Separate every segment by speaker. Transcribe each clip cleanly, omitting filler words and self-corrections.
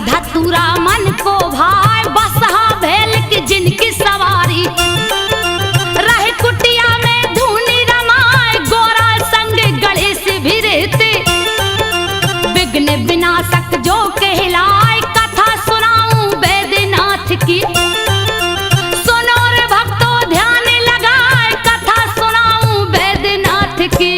Speaker 1: धतूरा मन को भाई बसहा भेल की जिनकी सवारी रहे कुटिया में धूनी रमाए गोरा संग गणेश भी रहते विघ्न विनाशक जो कहलाए कथा सुनाऊं वैद्यनाथ की सुनो रे भक्तों ध्यान लगाए कथा सुनाऊं वैद्यनाथ की।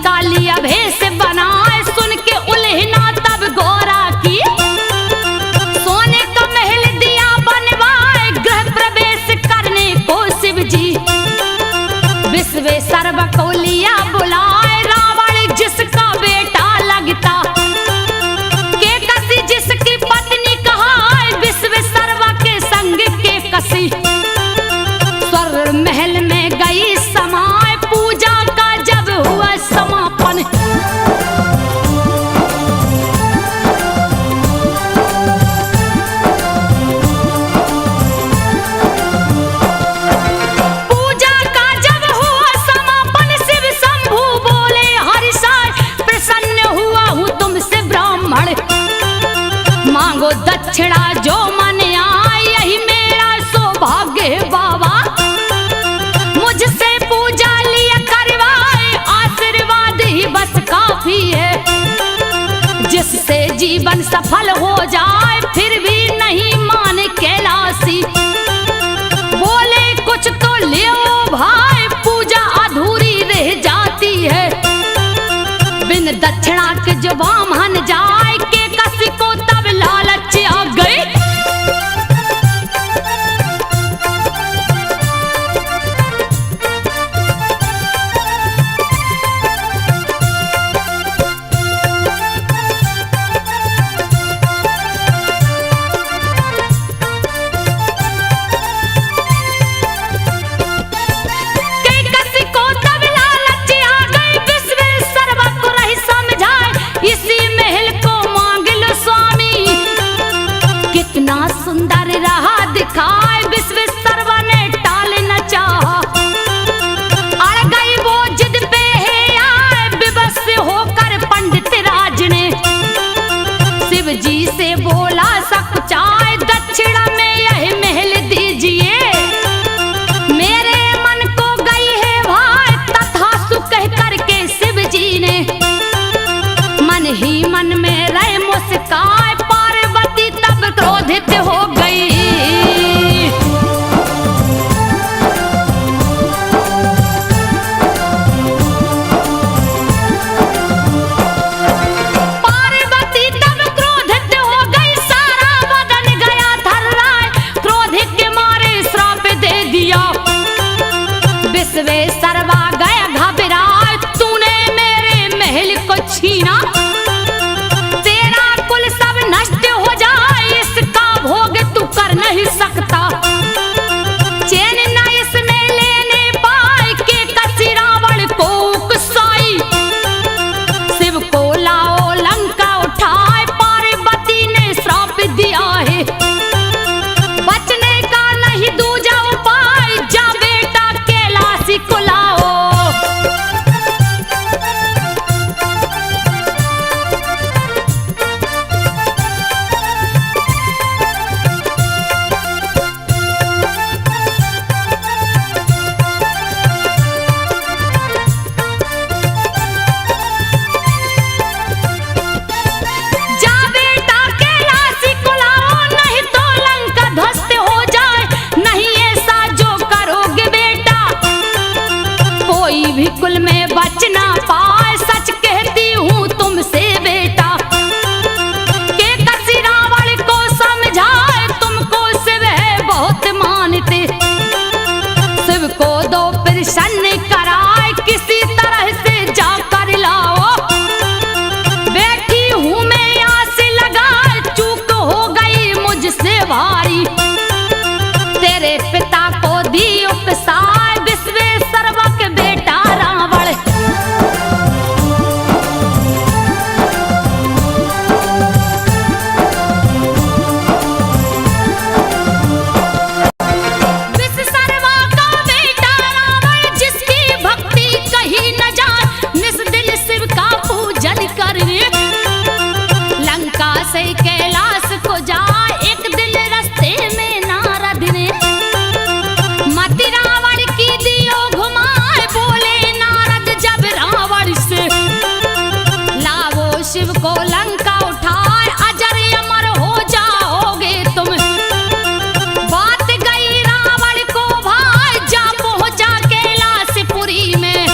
Speaker 1: कालिया भेष बनाए सुन के उल्हना तब गोरा की सोने का महल दिया बनवाए गृह प्रवेश करने को शिव जी विश्वेश्वर को लिया बुलाए रावण जिसका बेटा लगता के कसी जिसकी पत्नी कहाए विश्वेश्वर के संग के कसी स्वर महल में गई समाए पूजा का जब हुआ समापन पूजा का जब हुआ समापन शिव शंभू बोले हरिषाय प्रसन्न हुआ हूँ तुमसे ब्राह्मण मांगो दक्षिणा जो मन आए यही मेरा सौभाग्य है बाबा मुझसे पूजा लिया करवाए आशीर्वाद ही बस काफी है जिससे जीवन सफल हो जाए फिर भी नहीं माने कैलाशी बोले कुछ तो ले भाई पूजा अधूरी रह जाती है बिन दक्षिणा के जो ब्राह्मण जाए के कसी को तब लालच आ गई। कर नहीं सकता। चैन न इसमें लेने पाए के कसी रावण को उकसाई। शिव को लाओ लंका उठाए, पार्वती ने श्राप दिया है। बचने का नहीं दूजा उपाय, जा बेटा कैलाशी को लाओ। जा बेटा कैलाशी को लाओ, नहीं तो लंका ध्वस्त हो जाए। नहीं ऐसा जो करोगे बेटा, कोई भी कुल में बच ना पाए। सच कहती हूँ तुमसे बेटा, के कसी रावण को समझाए। तुमको शिव है बहुत मानते, शिव को दो प्रसन्न कराए। किसी तरह से जाकर लाओ, बैठी हूँ मैं आस लगाए। चूक हो गई मुझसे भारी, तेरे पिता को दी उपसाय। विश्वेश्वरवा के बेटा रावण, विश्वेश्वरवा का बेटा रावण, जिसकी भक्ति कहीं न जाए। निस दिल शिव का पूजन कर लंका से कैलाश को जाए। एक दिन रास्ते में नारद ने मति रावण की दियो घुमाए। बोले नारद जब रावण से, लावो शिव को लंका उठाए। अजर अमर हो जाओगे तुम, बात गई रावण को भाई। जा पहुंचा कैलाशपुरी में,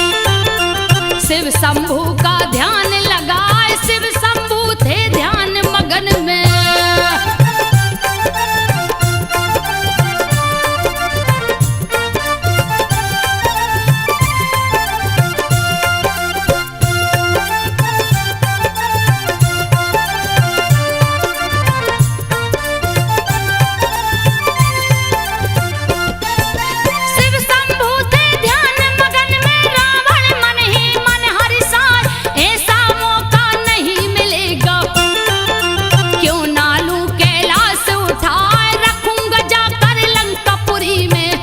Speaker 1: शिव शंभू का ध्यान लगाए। शिव शंभू थे ध्यान मगन में। शिव शंभू थे ध्यान मगन में, रावण मन ही मन हर्षाए। ऐसा मौका नहीं मिलेगा, क्यों ना लूं कैलाश उठाए। रखूंगा जाकर लंकापुरी में,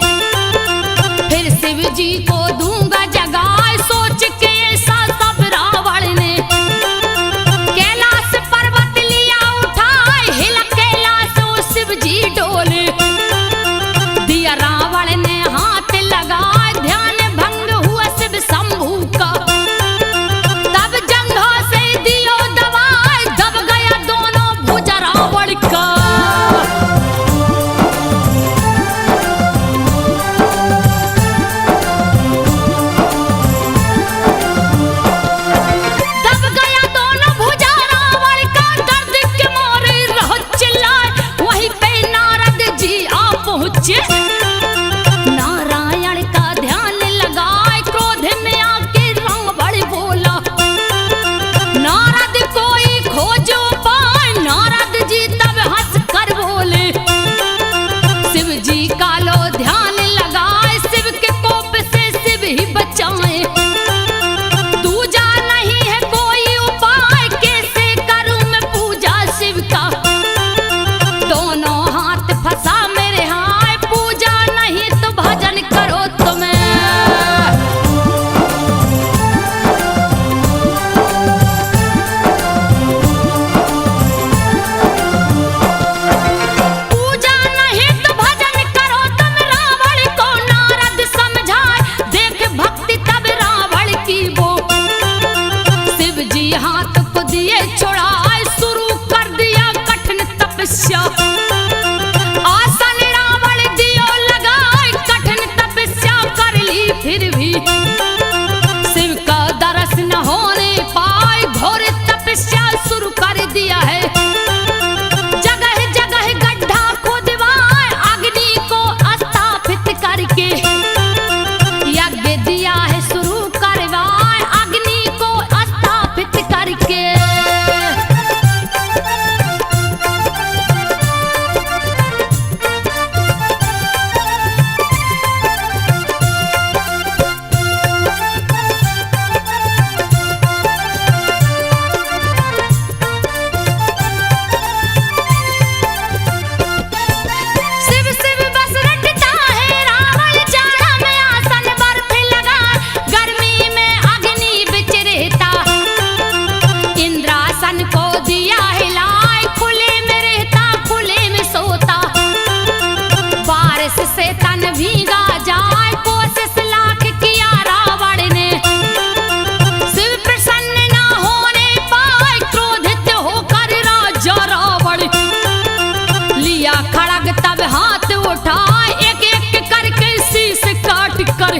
Speaker 1: फिर शिव जी को दूंगा जगाए। सोच के ऐसा सब रावण ने कैलाश पर्वत लिया उठाए। हिला कैलाश ओ शिव जी डोले, दिया रावण ने हाथ लगाए। ध्यान भंग हुआ शिव शंभू का, तब जंघों से दियो दबाए। दब गया दोनों भुजा रावण का। दब गया दोनों भुजा रावण का, दर्द के मारे रहो चिल्लाए। वहीं पे नारद जी आ पहुंचे, नारायण का ध्यान लगाए। क्रोध में आके रावण बोला, नारद कोई खोजो पाए। नारद जी तब हंस कर बोले, शिव जी का लो ध्यान लगाए। शिव के कोप से शिव ही बचाए। दूजा नहीं है कोई उपाय, कैसे करूं मैं पूजा शिव का। दोनों हाथ फंसा मेरे हाय, पूजा गैस से तन भीगा जाए, कोशिश लाख किया रावण ने, शिव प्रसन्न ना होने पाए, क्रोधित होकर राजा रावण लिया खड़ग तब हाथ उठाए, एक एक करके शीश काट कर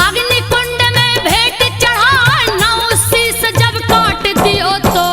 Speaker 1: अग्निकुंड में भेंट चढ़ाए, नौ शीश जब काट दियो तो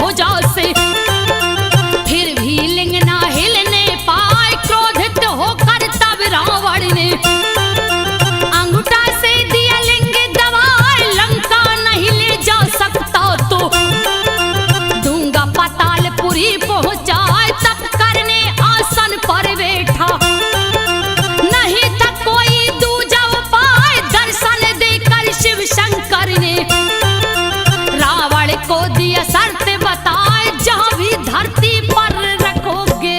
Speaker 1: भुजा से, फिर भी लिंग ना हिलने पाए। क्रोधित होकर तब रावण ने अंगूठा से दिया लिंग दबाए। लंका नहीं ले जा सकता तो दूंगा पातालपुरी पहुंचाए। तब करने आसन पर बैठा, नहीं था कोई दूजा उपाय। दर्शन देकर शिव शंकर ने रावण को दिया शर्त बताए, जहां भी धरती पर रखोगे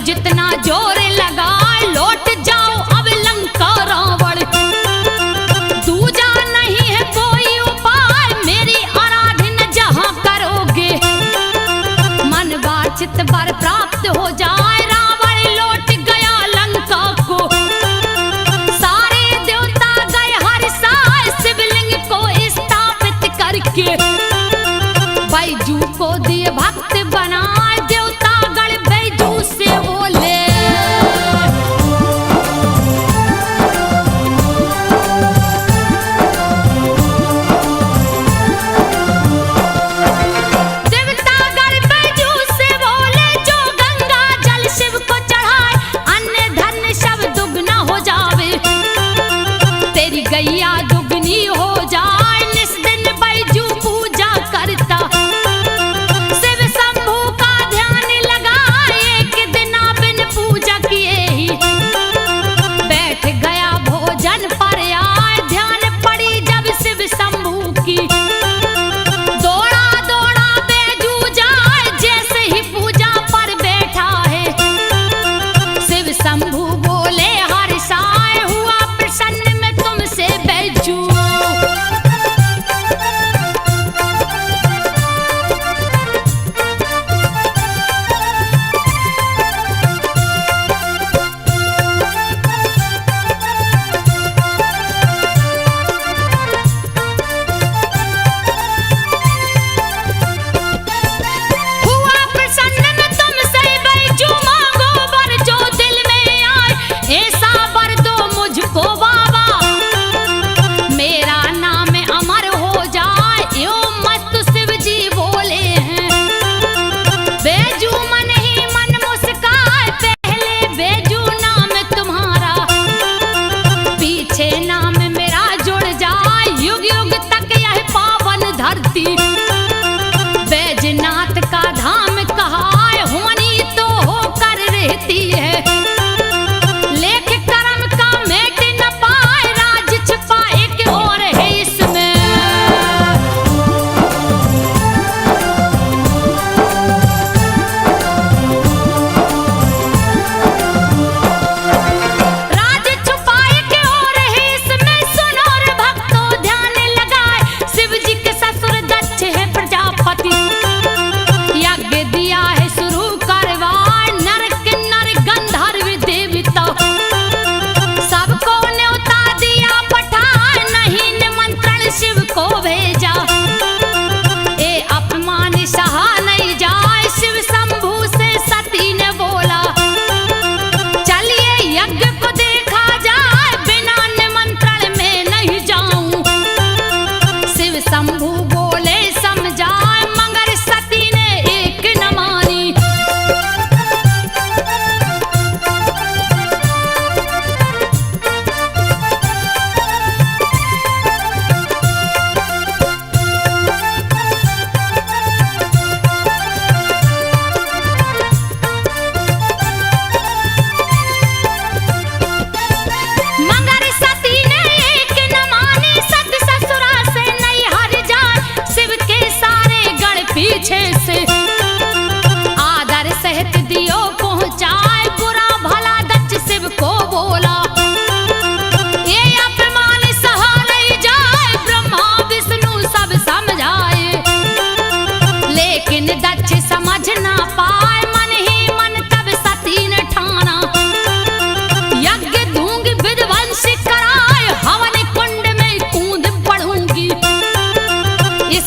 Speaker 1: जितना जोर लगा लौट जाओ अब लंका रावण। दूजा नहीं है कोई उपाय, मेरी आराधना जहां करोगे मन वांछित वर प्राप्त हो जाए। रावण लौट गया लंका को, सारे देवता गए हर्षाए। शिवलिंग को स्थापित करके बैजू को दिए भक्त बनाए। देवता गण बैजू से बोले, देवता गण बैजू से बोले, जो गंगा जल शिव को चढ़ाए अन्य धन सब दुगना हो जावे। तेरी गैया दुगनी हो जाए, निस दिन बैजू पूजा करता। शिव शंभू का ध्यान लगाए, एक दिन बिन पूजा किए ही बैठ गया भोजन पर आए। ध्यान पड़ी जब शिव शंभू की, दौड़ा दौड़ा बैजू जाए। जैसे ही पूजा पर बैठा है शिव शंभू बोले हर्षाए, हुआ प्रसन्न मैं तुमसे बैजू। हुआ प्रसन्न मैं तुमसे बैजू, मांगो वर जो दिल में आए। ऐसा वर दो मुझको बाबा, मेरा नाम अमर हो जाए। यो मत शिव जी बोले हैं। बैजू मन ही मन मुस्काए, पहले बैजू नाम तुम्हारा, पीछे नाम मेरा जुड़ जाए। युग युग तक यह पावन धरती बैजनाथ का धाम कहा है। होनी तो होकर रहती है, लेख कर्म का मेट न पाए। राज छिपा एक और है इसमें, राज छुपा एक और है इसमें। सुनो रे भक्तों ध्यान लगाए, शिव जी के ससुर दक्ष है प्रजापति। यज्ञ दिया है शुरू करवाए, नर किन्नर गंधर्व देवता सबको न्योता दिया पठाए। नहीं निमंत्रण शिव को भेजा, ए अपमान सहा नहीं जाए। शिव शंभू से सती ने बोला, चलिए यज्ञ को देखा जाए। बिना निमंत्रण में नहीं जाऊं। शिव शंभू बोले समझाए, मगर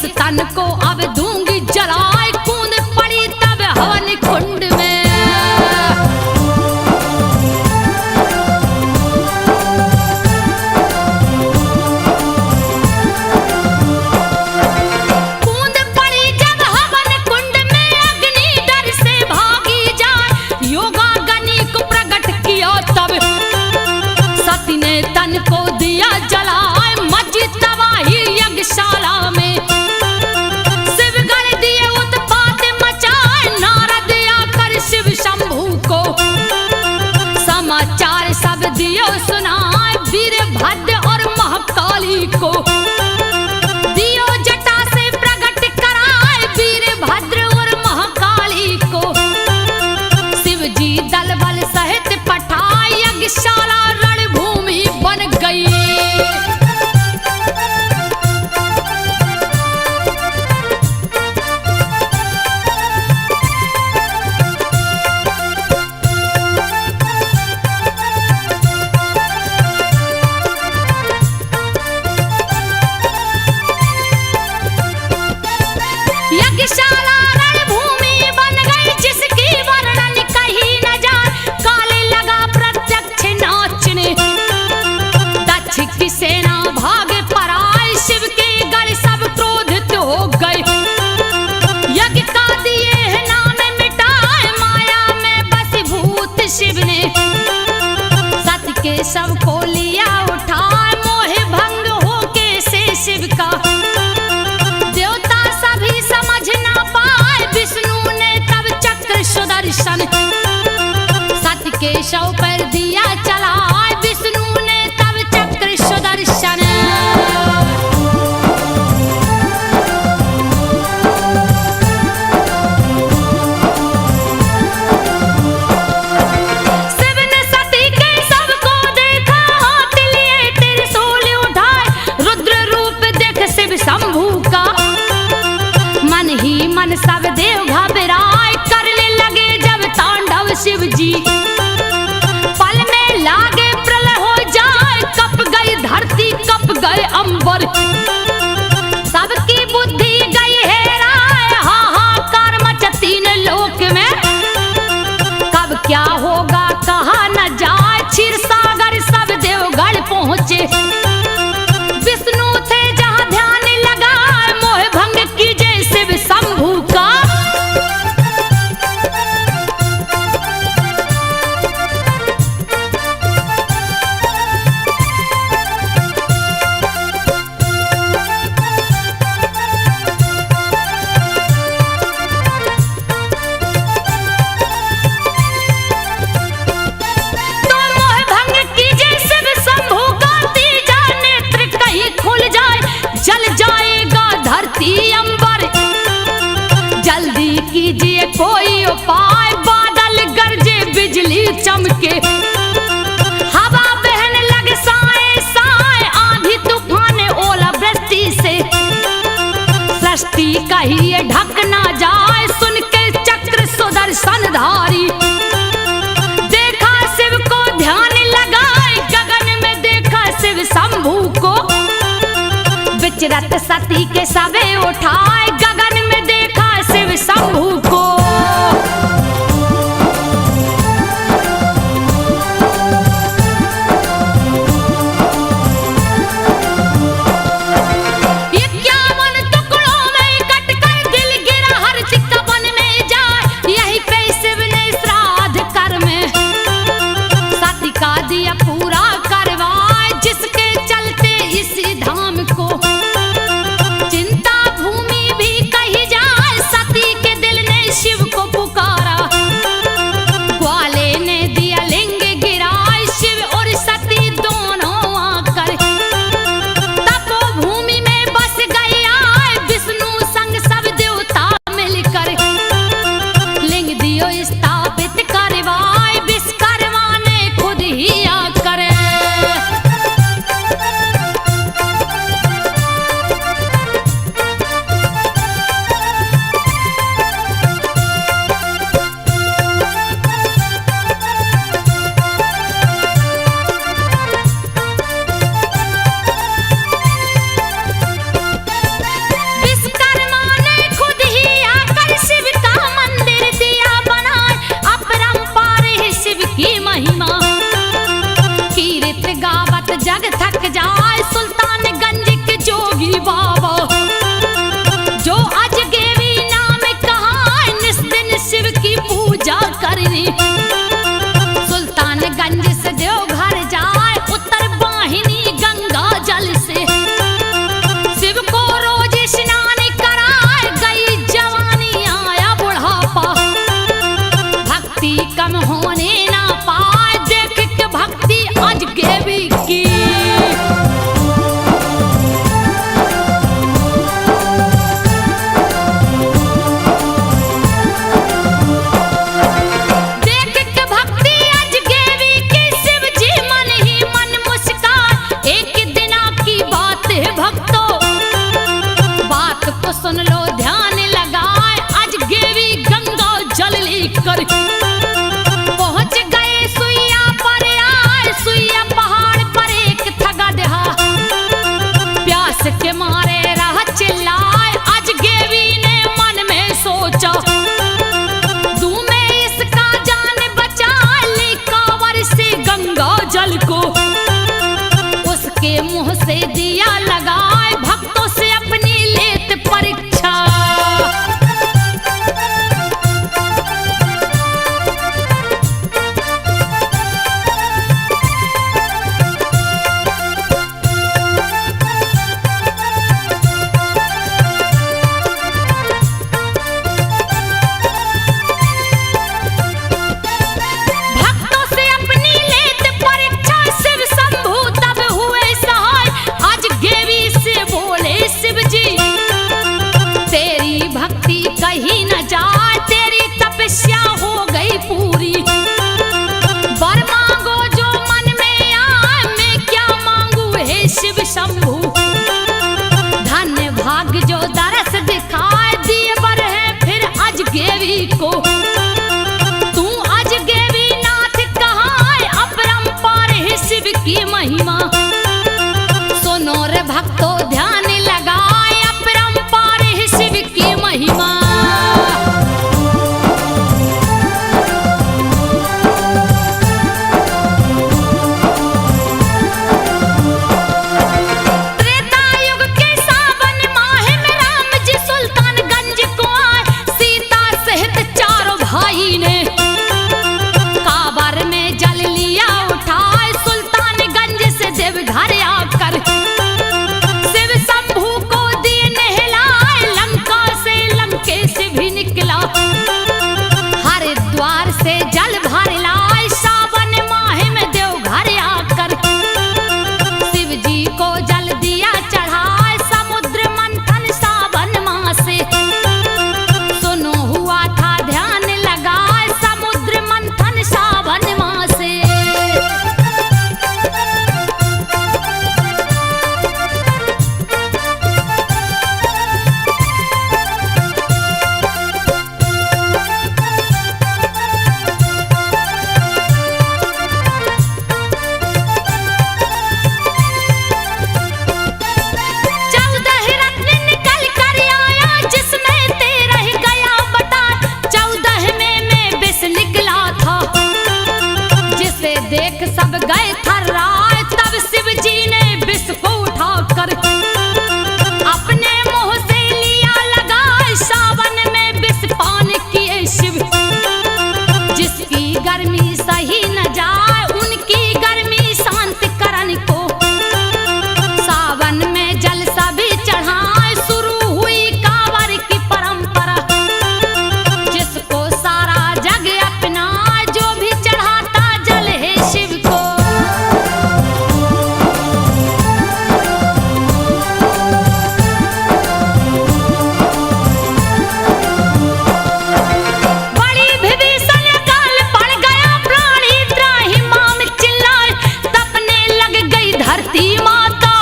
Speaker 1: इस तन को अब दूंगी जलाए, कूद पड़ी तब हवन कुंड में। कूद पड़ी जब हवन कुंड में, अग्नि डर से भागी जाए, योगाग्नि को प्रकट किया तब सती ने तन को दिया जलाए, मची तबाही यज्ञशाला में। शिव गण दिए उत्पात मचाए, नारद आकर शिव शंभू को समाचार सब दियो सुनाए, वीरभद्र और महाकाली को दियो जटा से प्रकट कराए, वीरभद्र और महाकाली को शिव जी दल बल सहित पठाए, यज्ञशाला रणभूमि बन गई। यज्ञशाला रणभूमि बन गई, जिसकी वर्णन कहीं न जाए, काले लगा प्रत्यक्ष नाचने, दक्ष की सेना भागे पराए, शिव के गढ़ सब क्रोधित हो गए, यज्ञ का दिए नाम मिटाए, माया में बसीभूत शिव ने सत्य के शव को लिया उठाए, मोह भंग होके से शिव का देवता सभी समझ ना पाए, विष्णु ने तब चक्र सुदर्शन सत्य के शव पर दिया चलाए, विष्णु ने तब चक्र सुदर्शन। शिव ने सती के शव को देखा, हाथ लिए त्रिशूल उठाए, रुद्र रूप देख शिव शंभू का मन ही मन सब देव घबराए, करने लगे जब तांडव शिव जी, पल में लागे प्रलय हो जाए, कप गई धरती कप गए अंबर, सबकी बुद्धि गई हेराए, हाहाकार मचा तीन लोक में, कब क्या होगा कहा न जाए, क्षीर सागर सब देवगढ़ पहुंचे, विष्णु थे जहां ध्यान लगाए, मोह भंग कीजे शिव शंभू का। तो मोह भंग कीजे शिव शंभू का, तीजा नेत्र कहीं खुल जाए, जल जाएगा धरती अंबर, जल्दी कीजिए कोई उपाय, बादल गरजे बिजली चमके, हवा बहन लगे साए साए, आंधी तूफान ओला वृष्टि से सृष्टि कहिए ढक ना जाए, सुन के चक्र सुदर्शन धारी, देखा शिव को ध्यान लगाए, गगन में देखा शिव शंभू को विचरत सती के सबे उठाए, गगन में देखा शिव शंभू को। चिंता भूमि भी सुन लो ध्यान लगाए, आज गेवी गंगा जल लेकर पहुंच गए सुइया पर आए। सुइया पहाड़ पर एक थगा दहा, प्यास के मारे रहा चिल्लाए। आज गेवी ने मन में सोचा, दूं मैं इसका जान बचा ली कांवर से गंगा जल को। उसके मुंह से दिया लगाए, भक्तों से अपनी लेत परीक्षा। भक्तों से अपनी लेत परीक्षा, शिव शंभू तब हुए सहाय। आज गेवी से बोले शिव जी, तेरी भक्ति कहीं न जाए, तेरी तपस्या हो गई पूरी। वर मांगो जो मन में आए, मैं क्या मांगू हे शिव शंभू। धन्य भाग जो दरस दिखाए, दिए वर है फिर आज गेवी को। तू आज गेवी नाथ कहाँ, अपरंपार है शिव की महिमा। सुनो रे भक्तों ध्यान लगाए, अपरंपार है शिव की महिमा। त्रेता युग के सावन माह में राम जी सुल्तानगंज को आए। सीता सहित चारों भाई ने कांवर में जल लिया उठाए। सुल्तानगंज से देवघर आकर शिव शंभू को दिए नहलाए। लंका से लंकेश भी निकला, हरिद्वार से जल भर लाए। सावन माह में देवघर आकर शिव जी को जल दिया चढ़ाए। समुद्र मंथन सावन माह से, सुनो हुआ था ध्यान लगाए। समुद्र मंथन सावन माह से। चौदह रत्न निकल कर आया, जिसमें 13 गया बता। 14 में मैं विष निकला था, जिसे देख सब गए थर्राए। तब शिव जी ने विष को उठाकर अपने मुंह से लिया लगाए। सावन में विष पान किए शिव, जिसकी गर्मी सही न जाए, उनकी गर्मी शांत करन को। सावन में जल सभी चढ़ाए, शुरू हुई कांवर की परंपरा। जिसको सारा जग अपना, जो भी चढ़ाता जल है शिव को। बड़ी विभीषण काल पड़ गया, प्राणी त्राहि माम चिल्लाए। तपने लग गई धरती माता,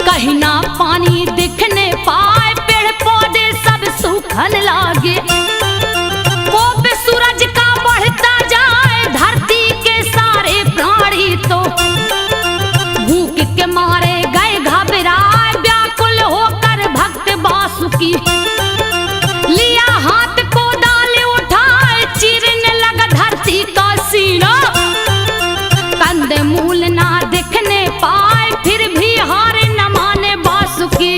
Speaker 1: कहीं ना पानी दिखने पाए। पेड़ पौधे सब सूखन लागे, कोप सूरज का बढ़ता जाए। धरती के सारे प्राणी तो भूख के मारे गए घबराए। व्याकुल होकर भक्त वासुकी लिया हाथ को डाल उठाए। चीरने लगा धरती का सीना, कंद मूल ना दिखने पाए। फिर भी हार न माने वासुकी।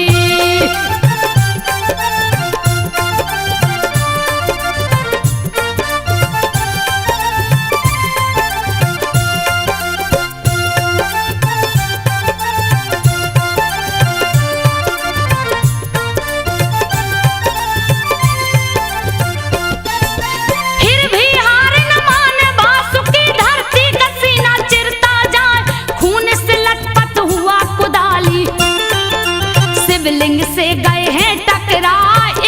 Speaker 1: फिर भी हार न माने वासुकी, धरती का सीना चिरता जाए। खून से लटपट हुआ कुदाली, शिवलिंग से गए हैं टकरा।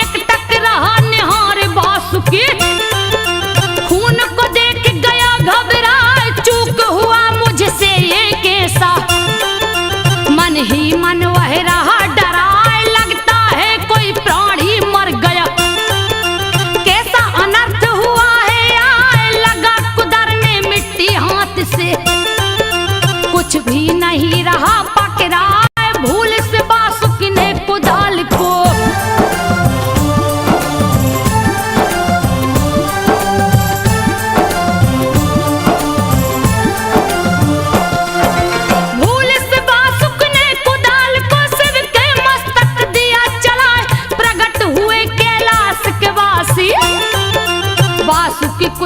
Speaker 1: एक टकरा निहार वासुकी, खून को देख गया घबरा। चूक हुआ मुझसे ये कैसा, मन ही मन वह रहा डरा। लगता है कोई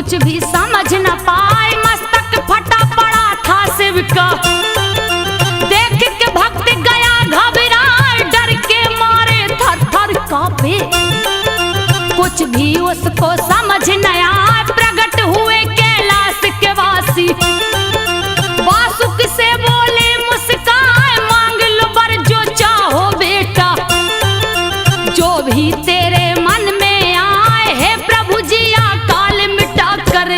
Speaker 1: कुछ भी समझ न पाए, मस्तक फटा पड़ा था शिव का। देख के भक्त गया घबराए, डर के मारे थर थर कांपे। कुछ भी उसको समझ न आए, प्रकट हुए कैलाश के वासी। वासुक से बोले मुस्काए, मांग लो वर जो चाहो बेटा, जो भी तेरे मन में आए, हे प्रभु जी अकाल मिटा करे।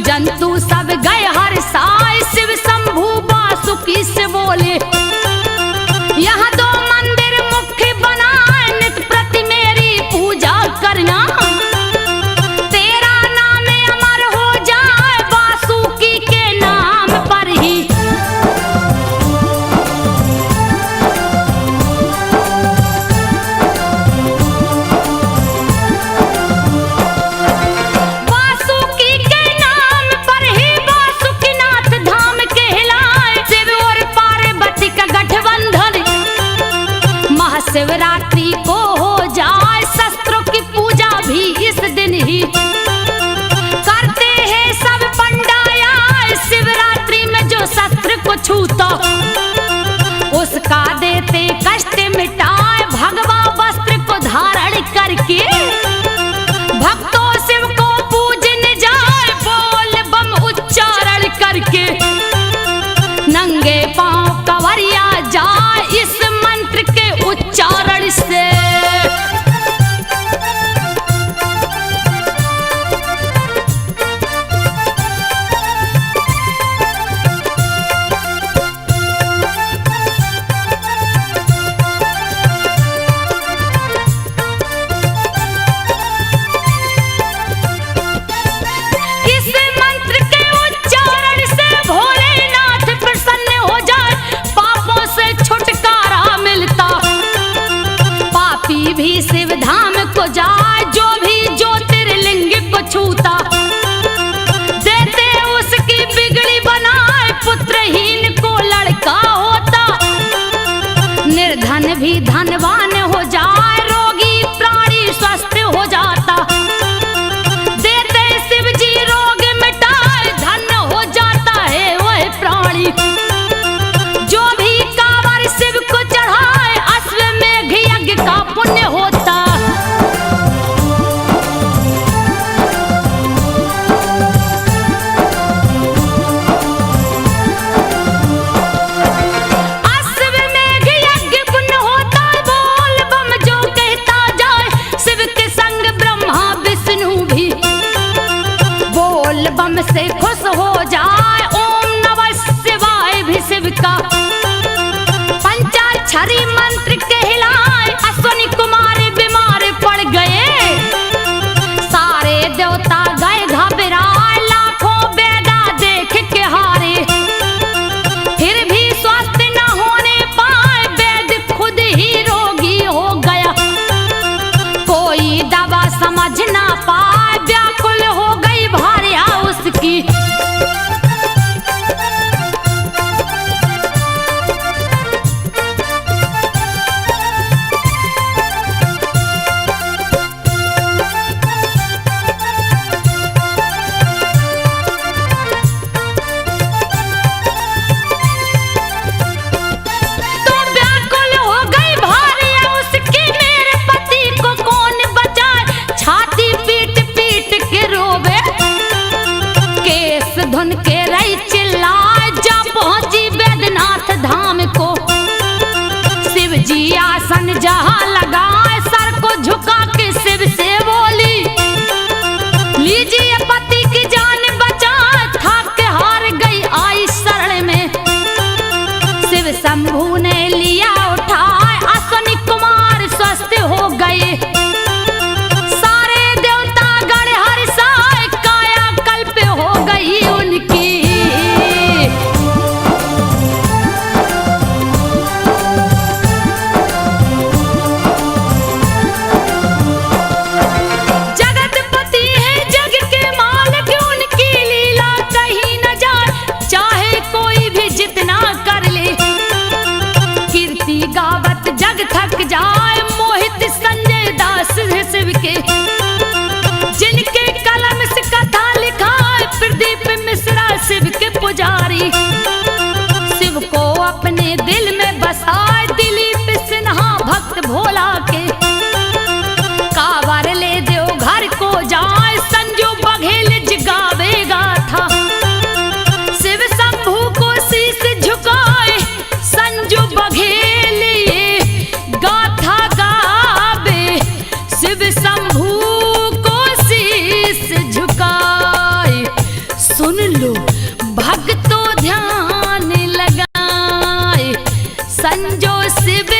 Speaker 1: जंतु सब गए हर साय, शिव शंभु वासुकी से बोले, यहाँ 2 मंदिर मुख्य बनाए, नित प्रति मेरी पूजा करना। तेरा नाम अमर हो जाए, वासुकी के नाम पर ही। शिवरात्रि को हो जाए, शस्त्रों की पूजा भी इस दिन ही करते हैं सब पंडाया। शिवरात्रि में जो शस्त्र को छूता, उसका देते कष्ट मिटाए, भगवा वस्त्र को धारण करके भक्तों शिव को पूजने जाए, बोल बम उच्चारण करके। नंगे पांव कंवरिया जाए, इस मंत्र के उच्चारण से। भी शिव धाम को जाए, जो भी ज्योतिर्लिंग को छूता, देते उसकी बिगड़ी बनाए, पुत्रहीन को लड़का होता। निर्धन भी धनवान हो जाए, रोगी प्राणी स्वस्थ हो जाता। देते शिव जी रोग मिटाए, धन हो जाता है वह प्राणी। जो भी कांवर शिव को चढ़ाए, अश्वमेघ यज्ञ का पुण्य होता। अश्वमेघ यज्ञ पुण्य होता, बोल बम जो कहता जाए, शिव के संग ब्रह्मा विष्णु भी बोल बम से खुश हो जाए। ओम नमः शिवाय भी शिव का पंचाक्षरी मंत्र कहलाए, अश्वनी कुमार बीमार पड़ गए, सारे देवता गए घबराए, लाखों वेदा देख के हारे, फिर भी स्वस्थ न होने पाए, वेद खुद ही रोगी हो गया। कोई दवा समझ ना पाए, व्याकुल हो गई भार्या उसकी। धुन के रही चिल्लाए, जा पहुंची बैद्यनाथ धाम को। शिव जी आसन जहां लगाए, सर को झुका के शिव से बोली, लीजिए पति की जान बचा, थक हार गई पुजारी। शिव को अपने दिल में बसाए दिलीप सिन्हा भक्त भोला के। कावर ले दो घर को जाए संजू बघेल जगावेगा था। शिव शंभू को शीश झुकाए संजू बघेल गाथा गावे। शिव शंभू को शीश झुकाए। सुन लो भक्तों ध्यान लगाए संजो शिव